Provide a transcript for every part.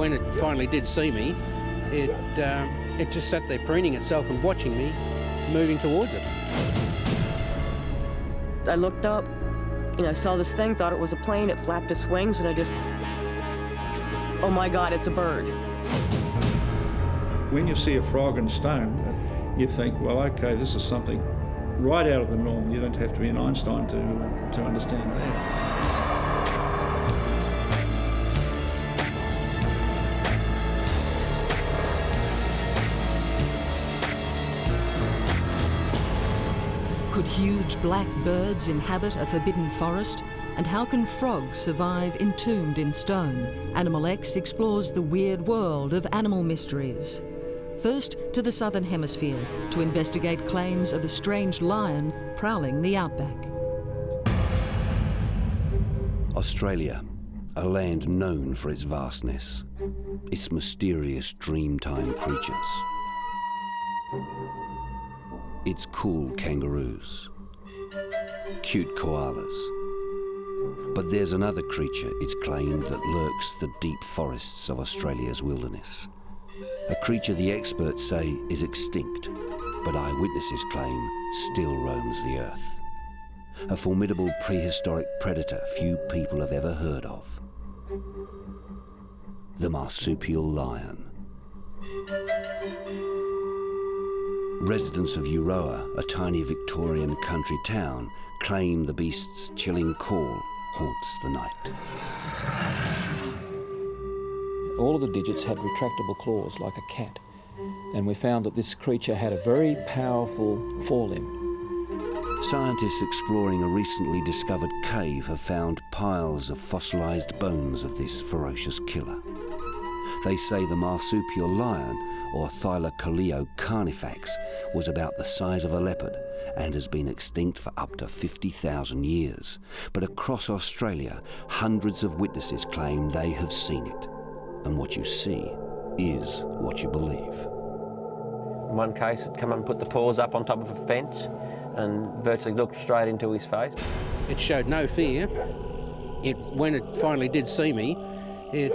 when it finally did see me, it just sat there preening itself and watching me, moving towards it. I looked up, saw this thing, thought it was a plane, it flapped its wings, and I just, oh my God, it's a bird. When you see a frog and stone, you think, well, okay, this is something right out of the norm. You don't have to be an Einstein to understand that. Could huge black birds inhabit a forbidden forest? And how can frogs survive entombed in stone? Animal X explores the weird world of animal mysteries. First to the Southern Hemisphere to investigate claims of a strange lion prowling the outback. Australia, a land known for its vastness, its mysterious dreamtime creatures. Its cool kangaroos, cute koalas. But there's another creature, it's claimed, that lurks the deep forests of Australia's wilderness. A creature the experts say is extinct, but eyewitnesses claim still roams the earth. A formidable prehistoric predator few people have ever heard of. The Marsupial Lion. Residents of Euroa, a tiny Victorian country town, claim the beast's chilling call haunts the night. All of the digits had retractable claws like a cat, and we found that this creature had a very powerful forelimb. Scientists exploring a recently discovered cave have found piles of fossilised bones of this ferocious killer. They say the marsupial lion, or Thylacoleo carnifex, was about the size of a leopard and has been extinct for up to 50,000 years. But across Australia, hundreds of witnesses claim they have seen it. And what you see is what you believe. In one case, it come and put the paws up on top of a fence and virtually looked straight into his face. It showed no fear. When it finally did see me, it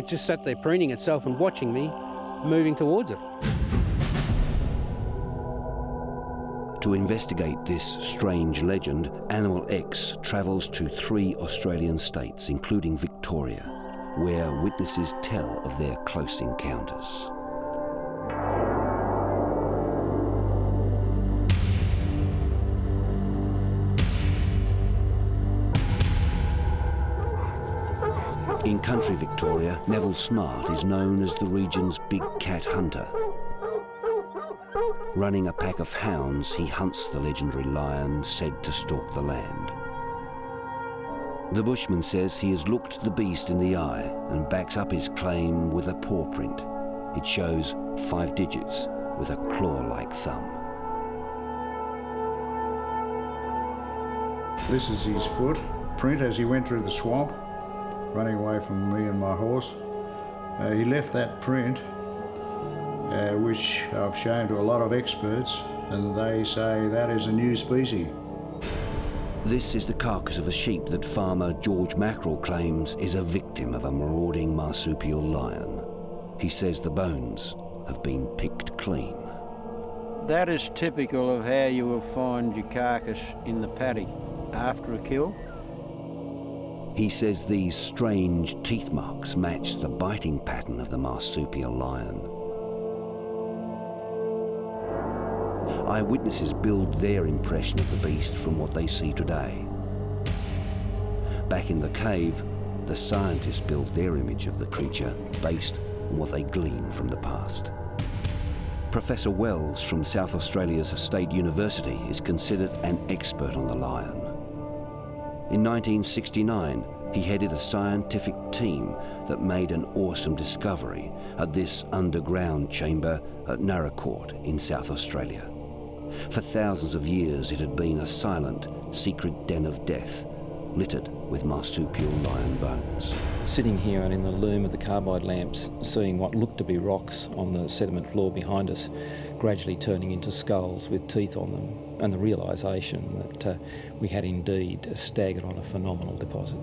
just sat there preening itself and watching me, moving towards it. To investigate this strange legend, Animal X travels to 3 Australian states, including Victoria, where witnesses tell of their close encounters. In country Victoria, Neville Smart is known as the region's big cat hunter. Running a pack of hounds, he hunts the legendary lion said to stalk the land. The bushman says he has looked the beast in the eye and backs up his claim with a paw print. It shows 5 digits with a claw-like thumb. This is his foot print as he went through the swamp, running away from me and my horse. He left that print, which I've shown to a lot of experts, and they say that is a new species. This is the carcass of a sheep that farmer George Mackerel claims is a victim of a marauding marsupial lion. He says the bones have been picked clean. That is typical of how you will find your carcass in the paddock after a kill. He says these strange teeth marks match the biting pattern of the marsupial lion. Eyewitnesses build their impression of the beast from what they see today. Back in the cave, the scientists build their image of the creature based on what they glean from the past. Professor Wells from South Australia's State University is considered an expert on the lion. In 1969, he headed a scientific team that made an awesome discovery at this underground chamber at Naracoorte in South Australia. For thousands of years, it had been a silent, secret den of death, littered with marsupial lion bones. Sitting here and in the loom of the carbide lamps, seeing what looked to be rocks on the sediment floor behind us, gradually turning into skulls with teeth on them, and the realisation that we had indeed staggered on a phenomenal deposit.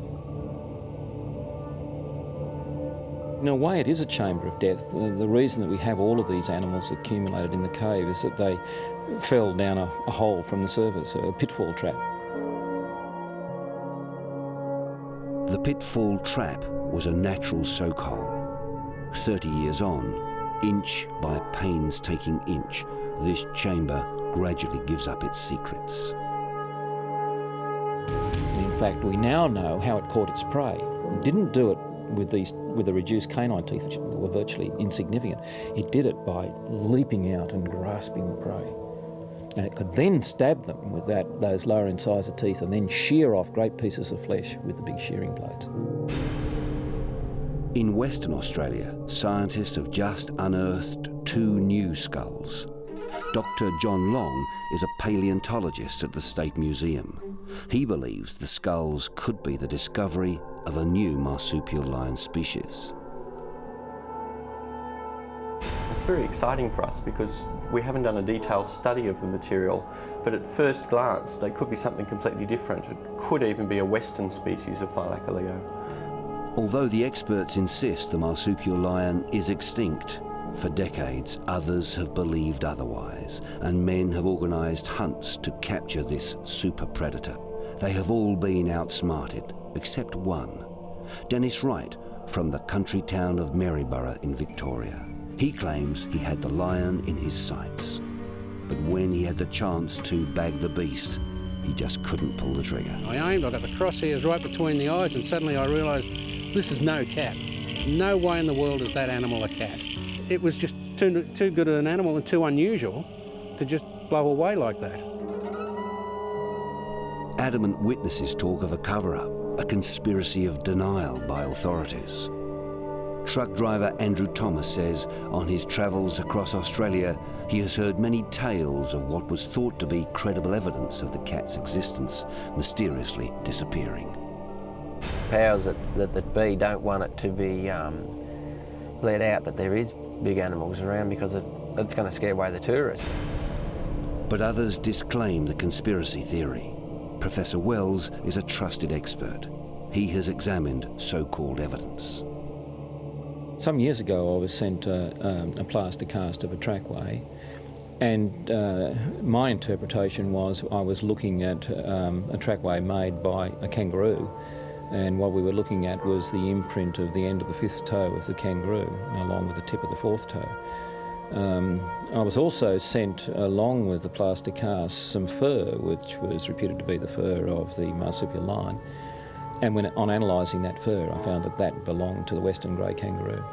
In a way, it is a chamber of death. The reason that we have all of these animals accumulated in the cave is that they fell down a hole from the surface, a pitfall trap. The pitfall trap was a natural soak hole. 30 years on, inch by painstaking inch, this chamber gradually gives up its secrets. In fact, we now know how it caught its prey. It didn't do it with the reduced canine teeth, which were virtually insignificant. It did it by leaping out and grasping the prey. And it could then stab them with those lower incisor teeth and then shear off great pieces of flesh with the big shearing blades. In Western Australia, scientists have just unearthed 2 new skulls. Dr. John Long is a paleontologist at the State Museum. He believes the skulls could be the discovery of a new marsupial lion species. It's very exciting for us because we haven't done a detailed study of the material, but at first glance they could be something completely different. It could even be a Western species of Thylacoleo. Although the experts insist the marsupial lion is extinct, for decades others have believed otherwise, and men have organised hunts to capture this super predator. They have all been outsmarted, except one, Dennis Wright from the country town of Maryborough in Victoria. He claims he had the lion in his sights, but when he had the chance to bag the beast, he just couldn't pull the trigger. I aimed, I got the crosshairs right between the eyes, and suddenly I realised this is no cat. No way in the world is that animal a cat. It was just too good an animal and too unusual to just blow away like that. Adamant witnesses talk of a cover-up, a conspiracy of denial by authorities. Truck driver Andrew Thomas says on his travels across Australia, he has heard many tales of what was thought to be credible evidence of the cat's existence mysteriously disappearing. Powers that be don't want it to be let out that there is big animals around because it's going to scare away the tourists. But others disclaim the conspiracy theory. Professor Wells is a trusted expert. He has examined so-called evidence. Some years ago I was sent a plaster cast of a trackway, and my interpretation was I was looking at a trackway made by a kangaroo, and what we were looking at was the imprint of the end of the 5th toe of the kangaroo along with the tip of the 4th toe. I was also sent along with the plaster cast some fur, which was reputed to be the fur of the Marsupial Lion. And when on analysing that fur, I found that belonged to the western grey kangaroo.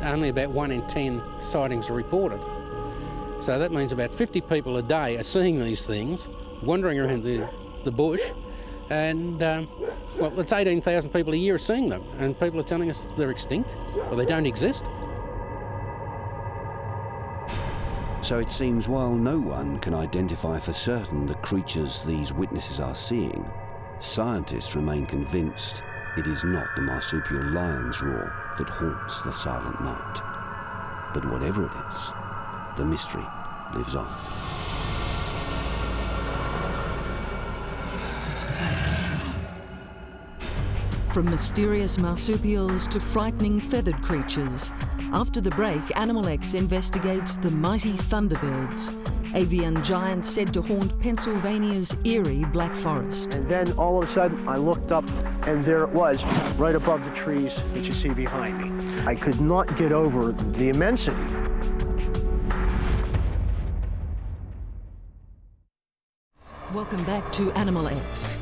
Only about 1 in 10 sightings are reported. So that means about 50 people a day are seeing these things, wandering around the bush, and well, it's 18,000 people a year are seeing them, and people are telling us they're extinct, or they don't exist. So it seems while no one can identify for certain the creatures these witnesses are seeing, scientists remain convinced it is not the marsupial lion's roar that haunts the silent night. But whatever it is, the mystery lives on. From mysterious marsupials to frightening feathered creatures, after the break, Animal X investigates the mighty Thunderbirds, avian giants said to haunt Pennsylvania's eerie Black Forest. And then all of a sudden I looked up and there it was, right above the trees that you see behind me. I could not get over the immensity. Welcome back to Animal X.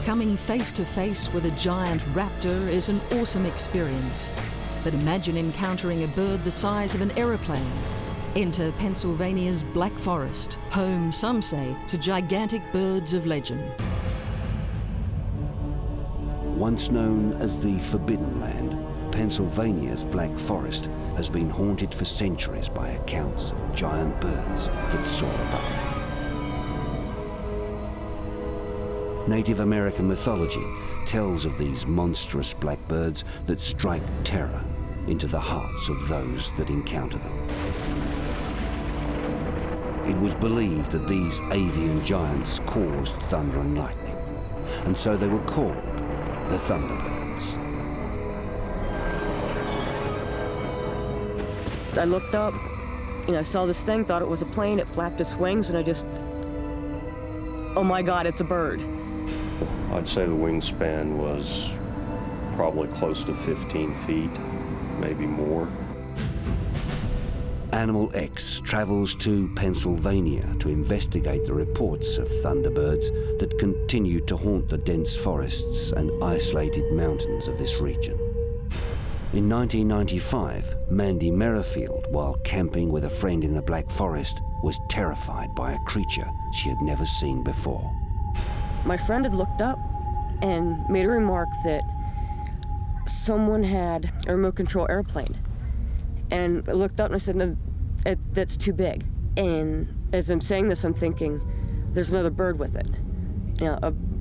Coming face to face with a giant raptor is an awesome experience. But imagine encountering a bird the size of an aeroplane. Enter Pennsylvania's Black Forest, home, some say, to gigantic birds of legend. Once known as the Forbidden Land, Pennsylvania's Black Forest has been haunted for centuries by accounts of giant birds that soar above. Native American mythology tells of these monstrous black birds that strike terror into the hearts of those that encounter them. It was believed that these avian giants caused thunder and lightning, and so they were called the Thunderbirds. I looked up, I saw this thing, thought it was a plane, it flapped its wings, and I just, oh my God, it's a bird. I'd say the wingspan was probably close to 15 feet, maybe more. Animal X travels to Pennsylvania to investigate the reports of thunderbirds that continue to haunt the dense forests and isolated mountains of this region. In 1995, Mandy Merrifield, while camping with a friend in the Black Forest, was terrified by a creature she had never seen before. My friend had looked up and made a remark that someone had a remote control airplane. And I looked up and I said, no, that's too big. And as I'm saying this, I'm thinking, there's another bird with it.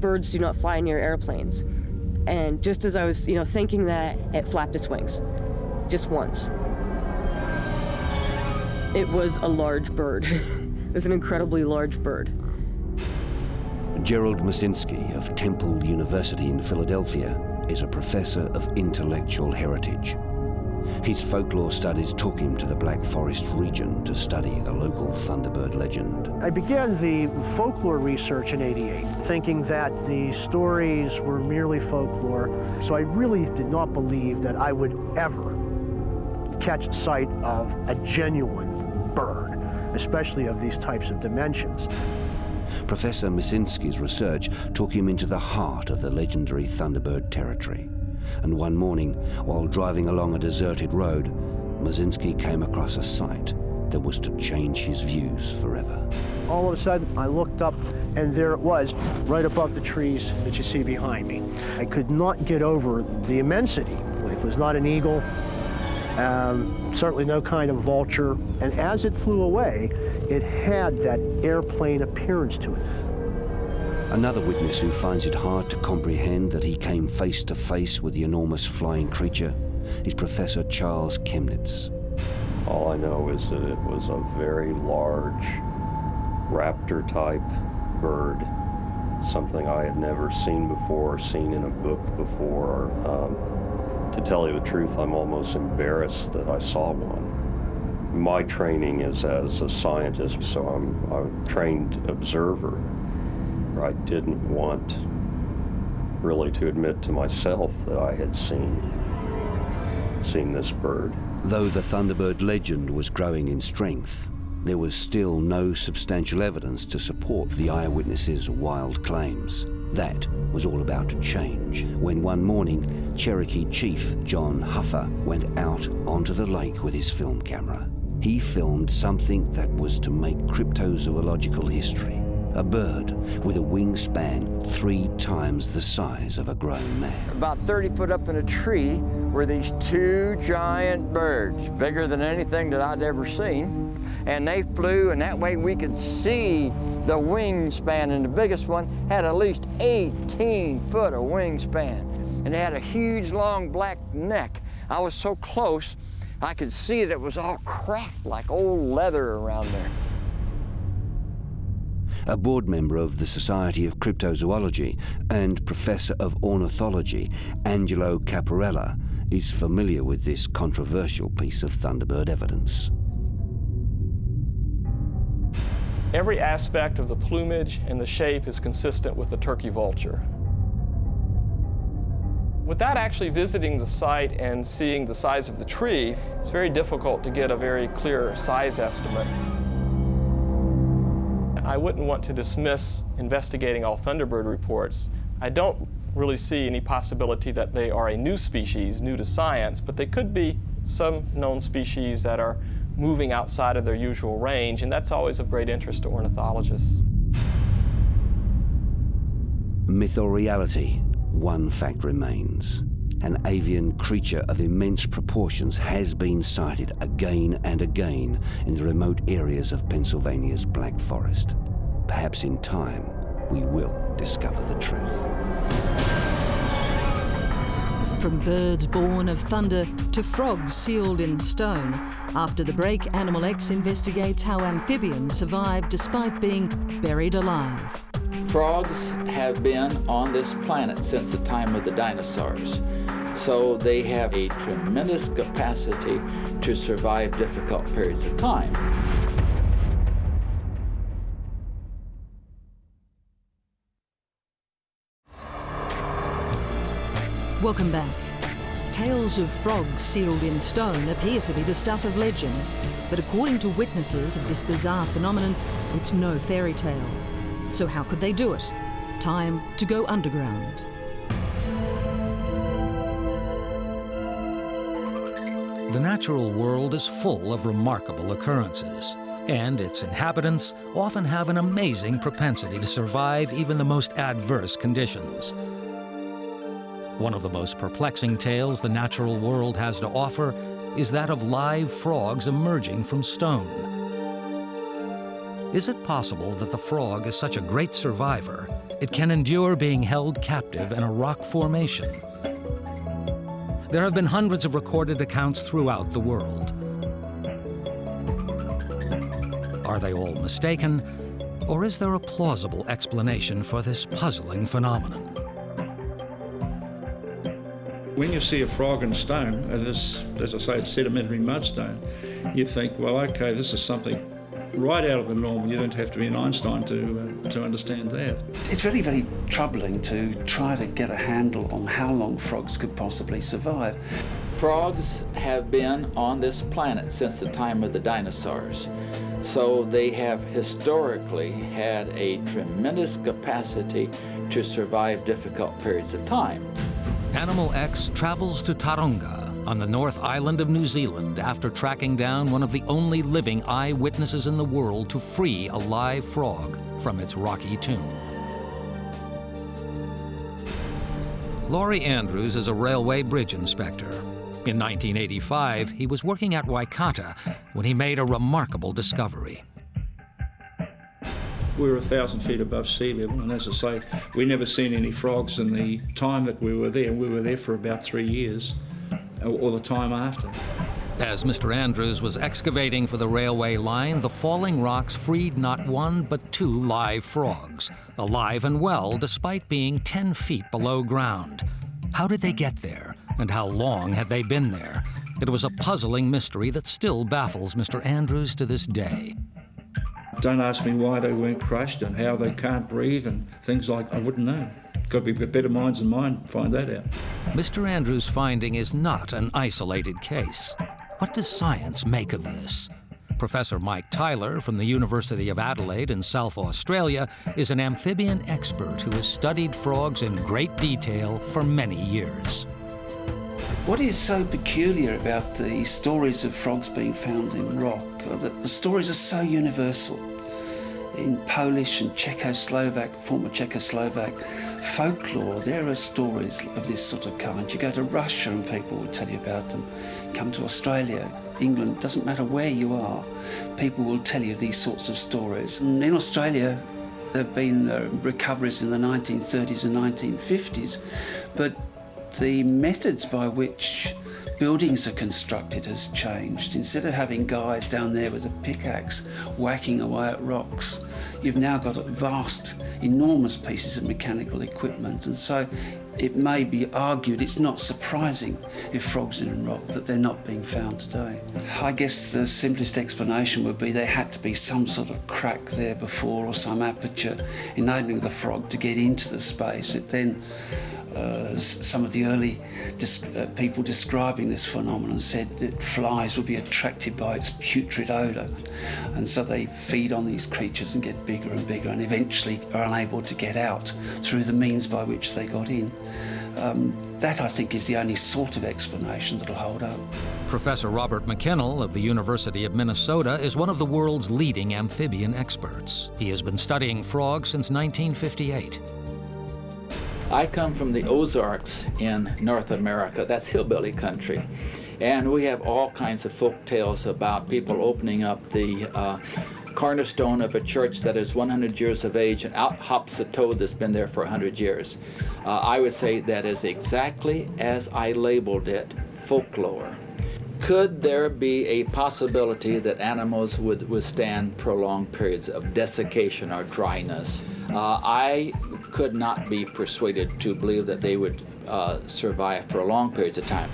Birds do not fly near airplanes. And just as I was, thinking that, it flapped its wings, just once. It was a large bird. It was an incredibly large bird. Gerald Masinski of Temple University in Philadelphia is a professor of intellectual heritage. His folklore studies took him to the Black Forest region to study the local Thunderbird legend. I began the folklore research in '88, thinking that the stories were merely folklore, so I really did not believe that I would ever catch sight of a genuine bird, especially of these types of dimensions. Professor Masinski's research took him into the heart of the legendary Thunderbird territory. And one morning, while driving along a deserted road, Masinski came across a sight that was to change his views forever. All of a sudden, I looked up, and there it was, right above the trees that you see behind me. I could not get over the immensity. It was not an eagle, certainly no kind of vulture, and as it flew away, it had that airplane appearance to it. Another witness who finds it hard to comprehend that he came face to face with the enormous flying creature is Professor Charles Chemnitz. All I know is that it was a very large raptor-type bird, something I had never seen before, seen in a book before. To tell you the truth, I'm almost embarrassed that I saw one. My training is as a scientist, so I'm a trained observer. I didn't want really to admit to myself that I had seen this bird. Though the Thunderbird legend was growing in strength, there was still no substantial evidence to support the eyewitnesses' wild claims. That was all about to change when one morning, Cherokee Chief John Huffer went out onto the lake with his film camera. He filmed something that was to make cryptozoological history. A bird with a wingspan 3 times the size of a grown man. About 30 foot up in a tree were these 2 giant birds, bigger than anything that I'd ever seen. And they flew, and that way we could see the wingspan, and the biggest one had at least 18 foot of wingspan. And they had a huge, long black neck. I was so close, I could see that it was all cracked like old leather around there. A board member of the Society of Cryptozoology and professor of ornithology, Angelo Caparella, is familiar with this controversial piece of Thunderbird evidence. Every aspect of the plumage and the shape is consistent with the turkey vulture. Without actually visiting the site and seeing the size of the tree, it's very difficult to get a very clear size estimate. I wouldn't want to dismiss investigating all Thunderbird reports. I don't really see any possibility that they are a new species, new to science, but they could be some known species that are moving outside of their usual range, and that's always of great interest to ornithologists. Myth or reality, one fact remains. An avian creature of immense proportions has been sighted again and again in the remote areas of Pennsylvania's Black Forest. Perhaps in time, we will discover the truth. From birds born of thunder to frogs sealed in stone, after the break, Animal X investigates how amphibians survive despite being buried alive. Frogs have been on this planet since the time of the dinosaurs. So they have a tremendous capacity to survive difficult periods of time. Welcome back. Tales of frogs sealed in stone appear to be the stuff of legend, but according to witnesses of this bizarre phenomenon, it's no fairy tale. So how could they do it? Time to go underground. The natural world is full of remarkable occurrences, and its inhabitants often have an amazing propensity to survive even the most adverse conditions. One of the most perplexing tales the natural world has to offer is that of live frogs emerging from stone. Is it possible that the frog is such a great survivor, it can endure being held captive in a rock formation? There have been hundreds of recorded accounts throughout the world. Are they all mistaken, or is there a plausible explanation for this puzzling phenomenon? When you see a frog in stone, and this, as I say, it's sedimentary mudstone, you think, well, okay, this is something right out of the normal. You don't have to be an Einstein to understand that. It's very, very troubling to try to get a handle on how long frogs could possibly survive. Frogs have been on this planet since the time of the dinosaurs. So they have historically had a tremendous capacity to survive difficult periods of time. Animal X travels to Taronga on the North Island of New Zealand after tracking down one of the only living eyewitnesses in the world to free a live frog from its rocky tomb. Laurie Andrews is a railway bridge inspector. In 1985, he was working at Waikata when he made a remarkable discovery. We were 1,000 feet above sea level, and as I say, we never seen any frogs in the time that we were there. We were there for about 3 years, or the time after. As Mr. Andrews was excavating for the railway line, the falling rocks freed not one but 2 live frogs, alive and well despite being 10 feet below ground. How did they get there, and how long had they been there? It was a puzzling mystery that still baffles Mr. Andrews to this day. Don't ask me why they weren't crushed and how they can't breathe and things like I wouldn't know. Got to be better minds than mine to find that out. Mr. Andrews' finding is not an isolated case. What does science make of this? Professor Mike Tyler from the University of Adelaide in South Australia is an amphibian expert who has studied frogs in great detail for many years. What is so peculiar about the stories of frogs being found in rock are that the stories are so universal. In Polish and Czechoslovak, former Czechoslovak folklore, there are stories of this sort of kind. You go to Russia and people will tell you about them. Come to Australia, England, doesn't matter where you are, people will tell you these sorts of stories. And in Australia, there have been recoveries in the 1930s and 1950s, but the methods by which buildings are constructed has changed. Instead of having guys down there with a pickaxe whacking away at rocks, you've now got vast, enormous pieces of mechanical equipment. And so it may be argued it's not surprising if frogs are in rock that they're not being found today. I guess the simplest explanation would be there had to be some sort of crack there before or some aperture enabling the frog to get into the space. It then some of the early people describing this phenomenon said that flies would be attracted by its putrid odour, and so they feed on these creatures and get bigger and bigger and eventually are unable to get out through the means by which they got in. That, I think, is the only sort of explanation that'll hold up. Professor Robert McKinnell of the University of Minnesota is one of the world's leading amphibian experts. He has been studying frogs since 1958. I come from the Ozarks in North America. That's hillbilly country. And we have all kinds of folk tales about people opening up the cornerstone of a church that is 100 years of age, and out hops a toad that's been there for 100 years. I would say that is exactly as I labeled it, folklore. Could there be a possibility that animals would withstand prolonged periods of desiccation or dryness? I could not be persuaded to believe that they would survive for long periods of time.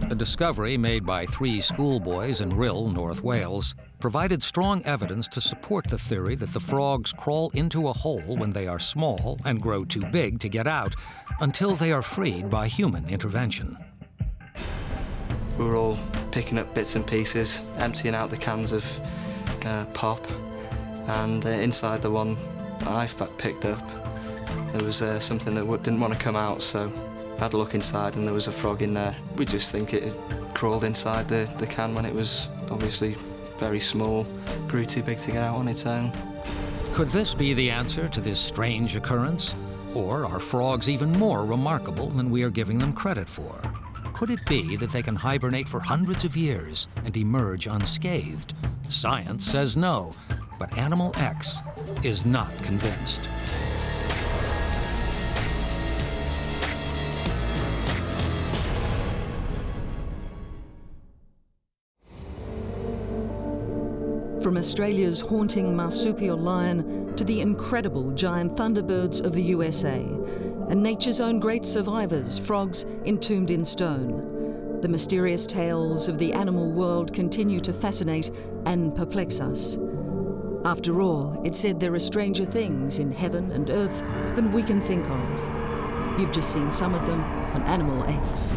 A discovery made by 3 schoolboys in Rhyl, North Wales, provided strong evidence to support the theory that the frogs crawl into a hole when they are small and grow too big to get out until they are freed by human intervention. We were all picking up bits and pieces, emptying out the cans of pop, and inside the one I picked up, there was something that didn't want to come out, so I had a look inside and there was a frog in there. We just think it had crawled inside the can when it was obviously very small, grew too big to get out on its own. Could this be the answer to this strange occurrence? Or are frogs even more remarkable than we are giving them credit for? Could it be that they can hibernate for hundreds of years and emerge unscathed? Science says no, but Animal X is not convinced. From Australia's haunting marsupial lion to the incredible giant thunderbirds of the USA, and nature's own great survivors, frogs entombed in stone, the mysterious tales of the animal world continue to fascinate and perplex us. After all, it's said there are stranger things in heaven and earth than we can think of. You've just seen some of them on Animal X.